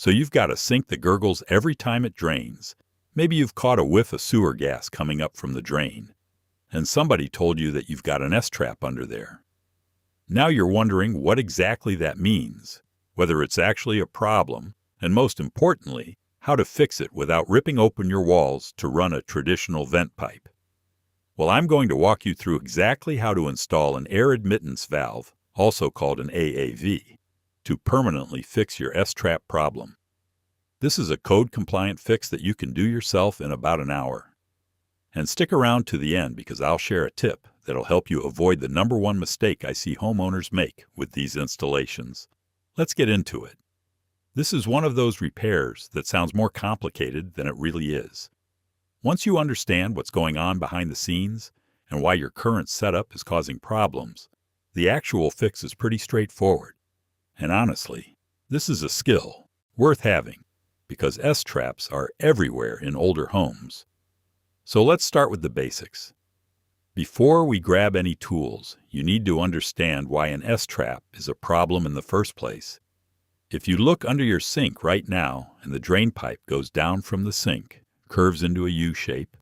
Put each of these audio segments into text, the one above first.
So you've got a sink that gurgles every time it drains. Maybe you've caught a whiff of sewer gas coming up from the drain, and somebody told you that you've got an S-trap under there. Now you're wondering what exactly that means, whether it's actually a problem, and most importantly, how to fix it without ripping open your walls to run a traditional vent pipe. Well, I'm going to walk you through exactly how to install an air admittance valve, also called an AAV, to permanently fix your S-trap problem. This is a code-compliant fix that you can do yourself in about an hour. And stick around to the end because I'll share a tip that'll help you avoid the number one mistake I see homeowners make with these installations. Let's get into it. This is one of those repairs that sounds more complicated than it really is. Once you understand what's going on behind the scenes and why your current setup is causing problems, the actual fix is pretty straightforward. And honestly, this is a skill worth having because S-traps are everywhere in older homes. So let's start with the basics. Before we grab any tools, you need to understand why an S-trap is a problem in the first place. If you look under your sink right now and the drain pipe goes down from the sink, curves into a U shape,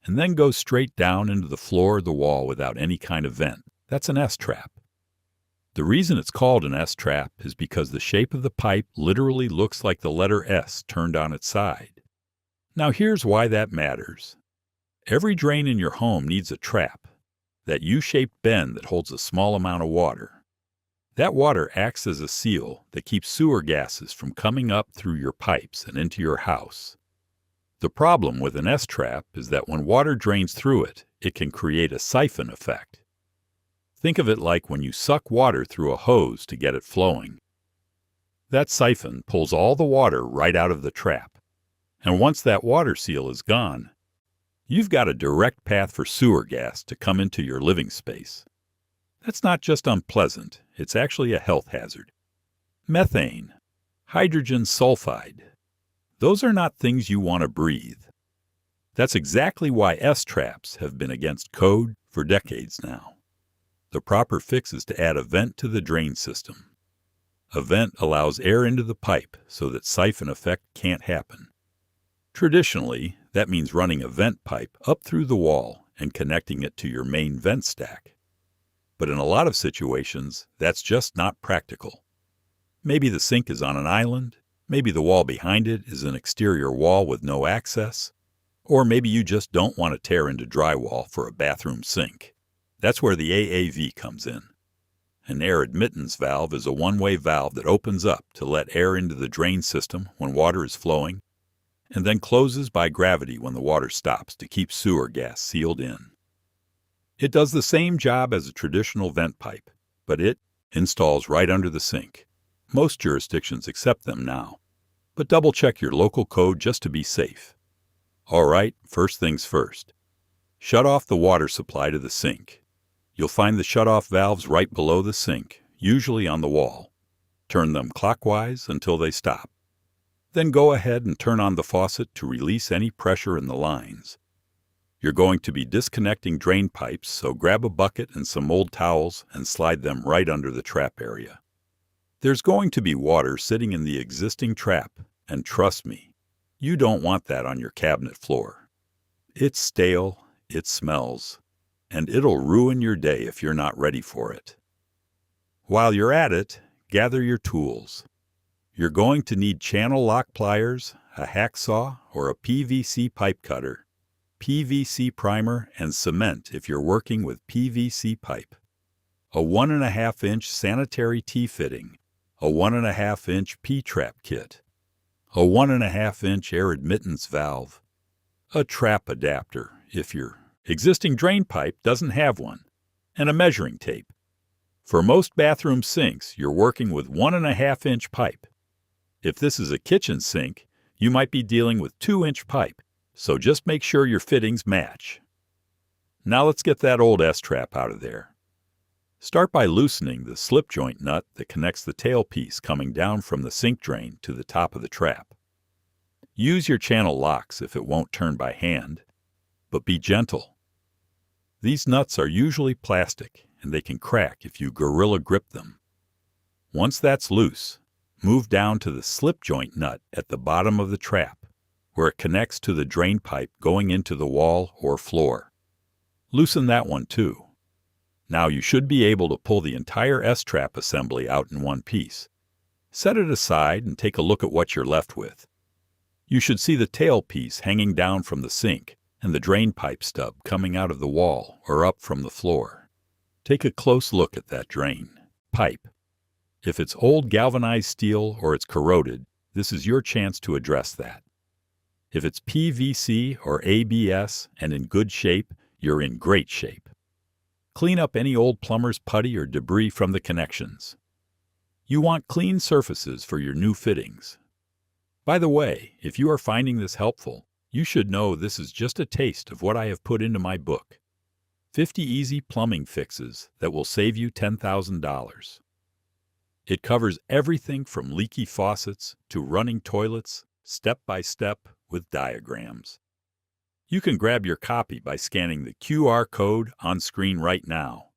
and then goes straight down into the floor or the wall without any kind of vent, that's an S-trap. The reason it's called an S-trap is because the shape of the pipe literally looks like the letter S turned on its side. Now here's why that matters. Every drain in your home needs a trap, that U-shaped bend that holds a small amount of water. That water acts as a seal that keeps sewer gases from coming up through your pipes and into your house. The problem with an S-trap is that when water drains through it, it can create a siphon effect. Think of it like when you suck water through a hose to get it flowing. That siphon pulls all the water right out of the trap, and once that water seal is gone, you've got a direct path for sewer gas to come into your living space. That's not just unpleasant, it's actually a health hazard. Methane, hydrogen sulfide, those are not things you want to breathe. That's exactly why S-traps have been against code for decades now. The proper fix is to add a vent to the drain system. A vent allows air into the pipe so that siphon effect can't happen. Traditionally, that means running a vent pipe up through the wall and connecting it to your main vent stack. But in a lot of situations, that's just not practical. Maybe the sink is on an island, maybe the wall behind it is an exterior wall with no access, or maybe you just don't want to tear into drywall for a bathroom sink. That's where the AAV comes in. An air admittance valve is a one-way valve that opens up to let air into the drain system when water is flowing, and then closes by gravity when the water stops to keep sewer gas sealed in. It does the same job as a traditional vent pipe, but it installs right under the sink. Most jurisdictions accept them now, but double-check your local code just to be safe. All right, first things first. Shut off the water supply to the sink. You'll find the shut-off valves right below the sink, usually on the wall. Turn them clockwise until they stop. Then go ahead and turn on the faucet to release any pressure in the lines. You're going to be disconnecting drain pipes, so grab a bucket and some old towels and slide them right under the trap area. There's going to be water sitting in the existing trap, and trust me, you don't want that on your cabinet floor. It's stale, it smells, and it'll ruin your day if you're not ready for it. While you're at it, gather your tools. You're going to need channel lock pliers, a hacksaw, or a PVC pipe cutter, PVC primer, and cement if you're working with PVC pipe, a 1.5-inch sanitary T-fitting, a 1.5-inch P-trap kit, a 1.5-inch air admittance valve, a trap adapter if your existing drain pipe doesn't have one, and a measuring tape. For most bathroom sinks, you're working with 1.5-inch pipe. If this is a kitchen sink, you might be dealing with 2-inch pipe, so just make sure your fittings match. Now let's get that old S-trap out of there. Start by loosening the slip joint nut that connects the tailpiece coming down from the sink drain to the top of the trap. Use your channel locks if it won't turn by hand, but be gentle. These nuts are usually plastic, and they can crack if you gorilla grip them. Once that's loose, move down to the slip joint nut at the bottom of the trap, where it connects to the drain pipe going into the wall or floor. Loosen that one too. Now you should be able to pull the entire S-trap assembly out in one piece. Set it aside and take a look at what you're left with. You should see the tail piece hanging down from the sink and the drain pipe stub coming out of the wall or up from the floor. Take a close look at that drain pipe. If it's old galvanized steel or it's corroded, this is your chance to address that. If it's PVC or ABS and in good shape, you're in great shape. Clean up any old plumber's putty or debris from the connections. You want clean surfaces for your new fittings. By the way, if you are finding this helpful, you should know this is just a taste of what I have put into my book, 50 Easy Plumbing Fixes that will save you $10,000. It covers everything from leaky faucets to running toilets, step by step with diagrams. You can grab your copy by scanning the QR code on screen right now,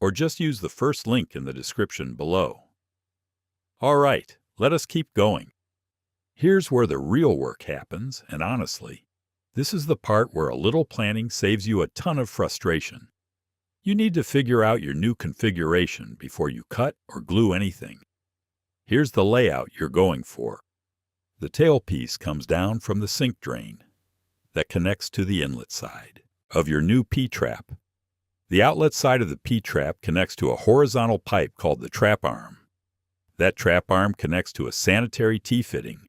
or just use the first link in the description below. All right, let us keep going. Here's where the real work happens, and honestly, this is the part where a little planning saves you a ton of frustration. You need to figure out your new configuration before you cut or glue anything. Here's the layout you're going for. The tailpiece comes down from the sink drain that connects to the inlet side of your new P-trap. The outlet side of the P-trap connects to a horizontal pipe called the trap arm. That trap arm connects to a sanitary T-fitting.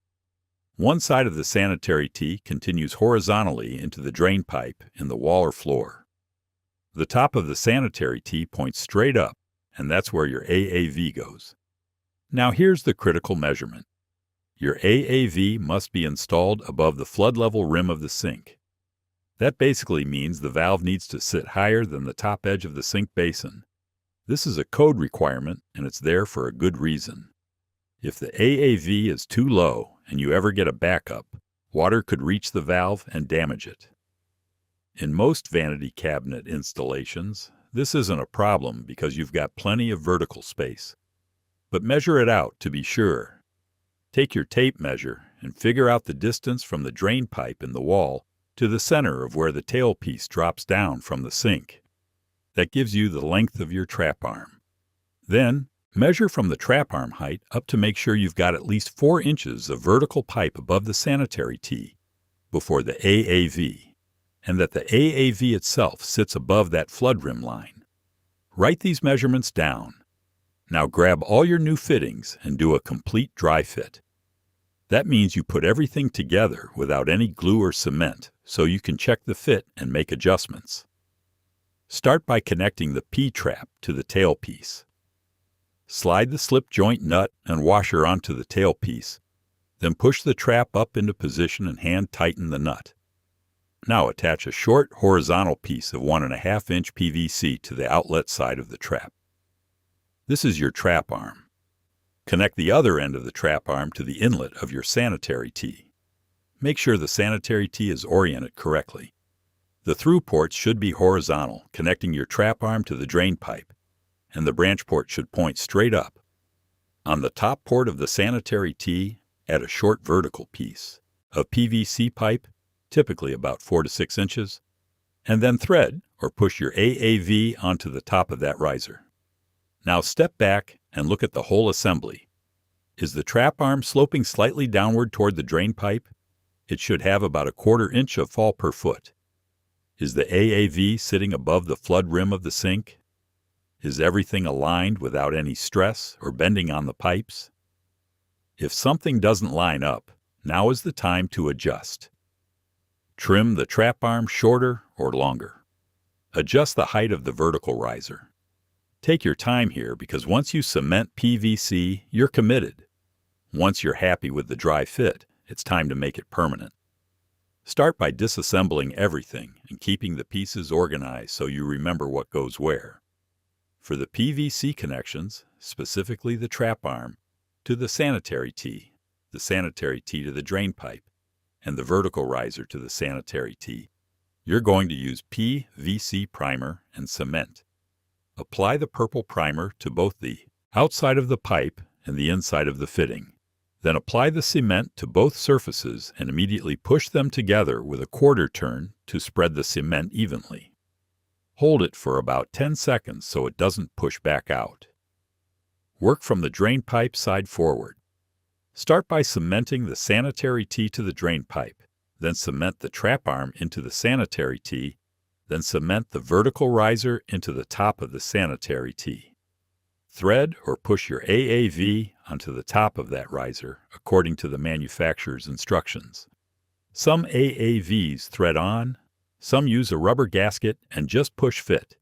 One side of the sanitary T continues horizontally into the drain pipe in the wall or floor. The top of the sanitary T points straight up, and that's where your AAV goes. Now here's the critical measurement. Your AAV must be installed above the flood level rim of the sink. That basically means the valve needs to sit higher than the top edge of the sink basin. This is a code requirement, and it's there for a good reason. If the AAV is too low and you ever get a backup, water could reach the valve and damage it. In most vanity cabinet installations, this isn't a problem because you've got plenty of vertical space. But measure it out to be sure. Take your tape measure and figure out the distance from the drain pipe in the wall to the center of where the tailpiece drops down from the sink. That gives you the length of your trap arm. Then, measure from the trap arm height up to make sure you've got at least 4 inches of vertical pipe above the sanitary T before the AAV, and that the AAV itself sits above that flood rim line. Write these measurements down. Now grab all your new fittings and do a complete dry fit. That means you put everything together without any glue or cement, so you can check the fit and make adjustments. Start by connecting the P-trap to the tailpiece. Slide the slip joint nut and washer onto the tailpiece, then push the trap up into position and hand tighten the nut. Now attach a short horizontal piece of 1.5 inch PVC to the outlet side of the trap. This is your trap arm. Connect the other end of the trap arm to the inlet of your sanitary T. Make sure the sanitary T is oriented correctly. The through ports should be horizontal, connecting your trap arm to the drain pipe, and the branch port should point straight up. On the top port of the sanitary T, add a short vertical piece of PVC pipe, typically about 4 to 6 inches, and then thread or push your AAV onto the top of that riser. Now step back and look at the whole assembly. Is the trap arm sloping slightly downward toward the drain pipe? It should have about 1/4 inch of fall per foot. Is the AAV sitting above the flood rim of the sink? Is everything aligned without any stress or bending on the pipes? If something doesn't line up, now is the time to adjust. Trim the trap arm shorter or longer. Adjust the height of the vertical riser. Take your time here because once you cement PVC, you're committed. Once you're happy with the dry fit, it's time to make it permanent. Start by disassembling everything and keeping the pieces organized so you remember what goes where. For the PVC connections, specifically the trap arm, to the sanitary T to the drain pipe, and the vertical riser to the sanitary T, you're going to use PVC primer and cement. Apply the purple primer to both the outside of the pipe and the inside of the fitting, Then apply the cement to both surfaces and immediately push them together with a quarter turn to spread the cement evenly. Hold it for about 10 seconds so it doesn't push back out. Work from the drain pipe side forward. Start by cementing the sanitary tee to the drain pipe, then cement the trap arm into the sanitary tee, then cement the vertical riser into the top of the sanitary tee. Thread or push your AAV onto the top of that riser according to the manufacturer's instructions. Some AAVs thread on, some use a rubber gasket and just push fit.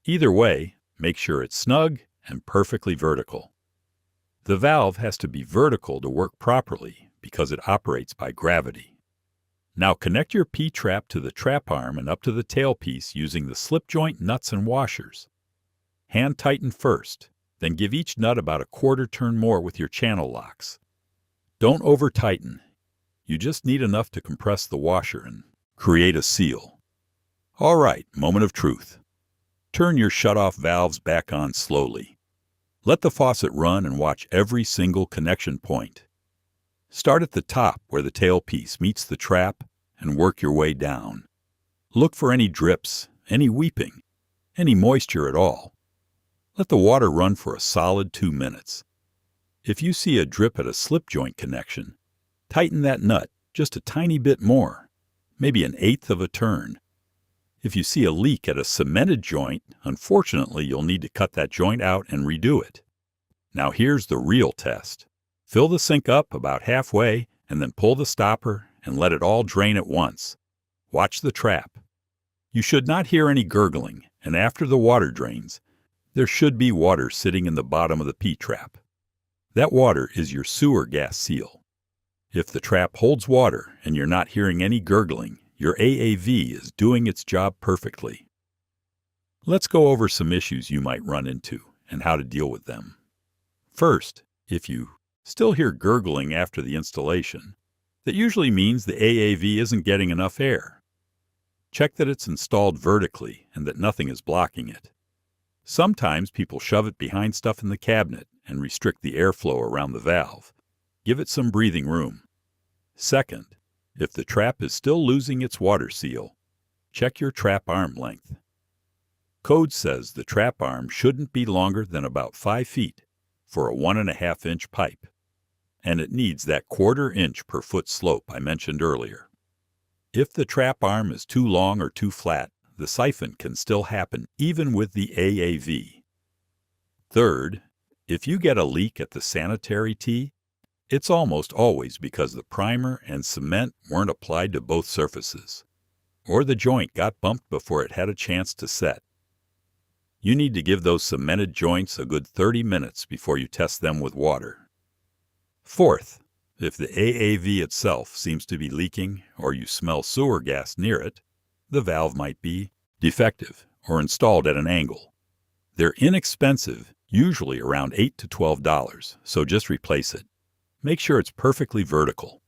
Either way, make sure it's snug and perfectly vertical. The valve has to be vertical to work properly because it operates by gravity. Now connect your P-trap to the trap arm and up to the tailpiece using the slip joint nuts and washers. Hand tighten first, then give each nut about a quarter turn more with your channel locks. Don't over-tighten. You just need enough to compress the washer and create a seal. All right, moment of truth. Turn your shut-off valves back on slowly. Let the faucet run and watch every single connection point. Start at the top where the tailpiece meets the trap and work your way down. Look for any drips, any weeping, any moisture at all. Let the water run for a solid 2 minutes. If you see a drip at a slip joint connection, tighten that nut just a tiny bit more, maybe 1/8 of a turn. If you see a leak at a cemented joint, unfortunately you'll need to cut that joint out and redo it. Now here's the real test. Fill the sink up about halfway and then pull the stopper and let it all drain at once. Watch the trap. You should not hear any gurgling, and after the water drains, there should be water sitting in the bottom of the P-trap. That water is your sewer gas seal. If the trap holds water and you're not hearing any gurgling, your AAV is doing its job perfectly. Let's go over some issues you might run into and how to deal with them. First, if you still hear gurgling after the installation, that usually means the AAV isn't getting enough air. Check that it's installed vertically and that nothing is blocking it. Sometimes people shove it behind stuff in the cabinet and restrict the airflow around the valve. Give it some breathing room. Second, if the trap is still losing its water seal, check your trap arm length. Code says the trap arm shouldn't be longer than about 5 feet for a 1.5-inch pipe, and it needs that 1/4 inch per foot slope I mentioned earlier. If the trap arm is too long or too flat, the siphon can still happen even with the AAV. Third, if you get a leak at the sanitary tee, it's almost always because the primer and cement weren't applied to both surfaces, or the joint got bumped before it had a chance to set. You need to give those cemented joints a good 30 minutes before you test them with water. Fourth, if the AAV itself seems to be leaking or you smell sewer gas near it, the valve might be defective or installed at an angle. They're inexpensive, usually around $8 to $12, so just replace it. Make sure it's perfectly vertical.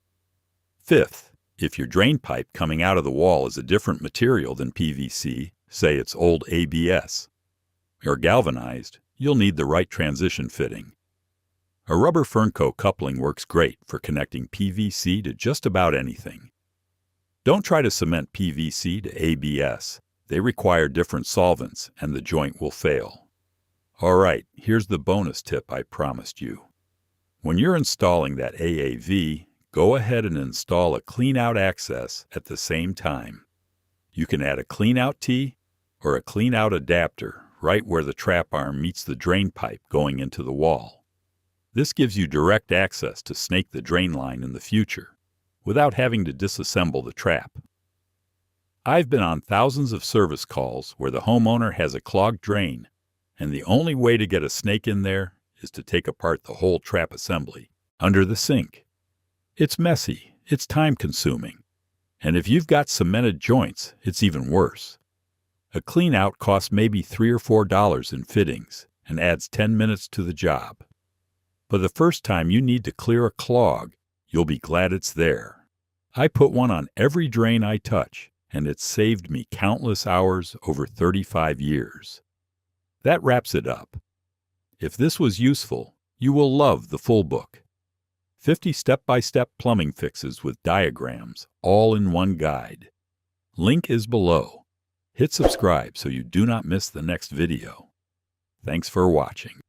Fifth, if your drain pipe coming out of the wall is a different material than PVC, say it's old ABS, or galvanized, you'll need the right transition fitting. A rubber Fernco coupling works great for connecting PVC to just about anything. Don't try to cement PVC to ABS. They require different solvents and the joint will fail. All right, here's the bonus tip I promised you. When you're installing that AAV, go ahead and install a clean-out access at the same time. You can add a clean-out tee or a clean-out adapter right where the trap arm meets the drain pipe going into the wall. This gives you direct access to snake the drain line in the future without having to disassemble the trap. I've been on thousands of service calls where the homeowner has a clogged drain, and the only way to get a snake in there is to take apart the whole trap assembly under the sink. It's messy, it's time-consuming, and if you've got cemented joints, it's even worse. A clean-out costs maybe $3 or $4 in fittings and adds 10 minutes to the job. But the first time you need to clear a clog, you'll be glad it's there. I put one on every drain I touch, and it's saved me countless hours over 35 years. That wraps it up. If this was useful, you will love the full book. 50 step-by-step plumbing fixes with diagrams, all in one guide. Link is below. Hit subscribe so you do not miss the next video. Thanks for watching.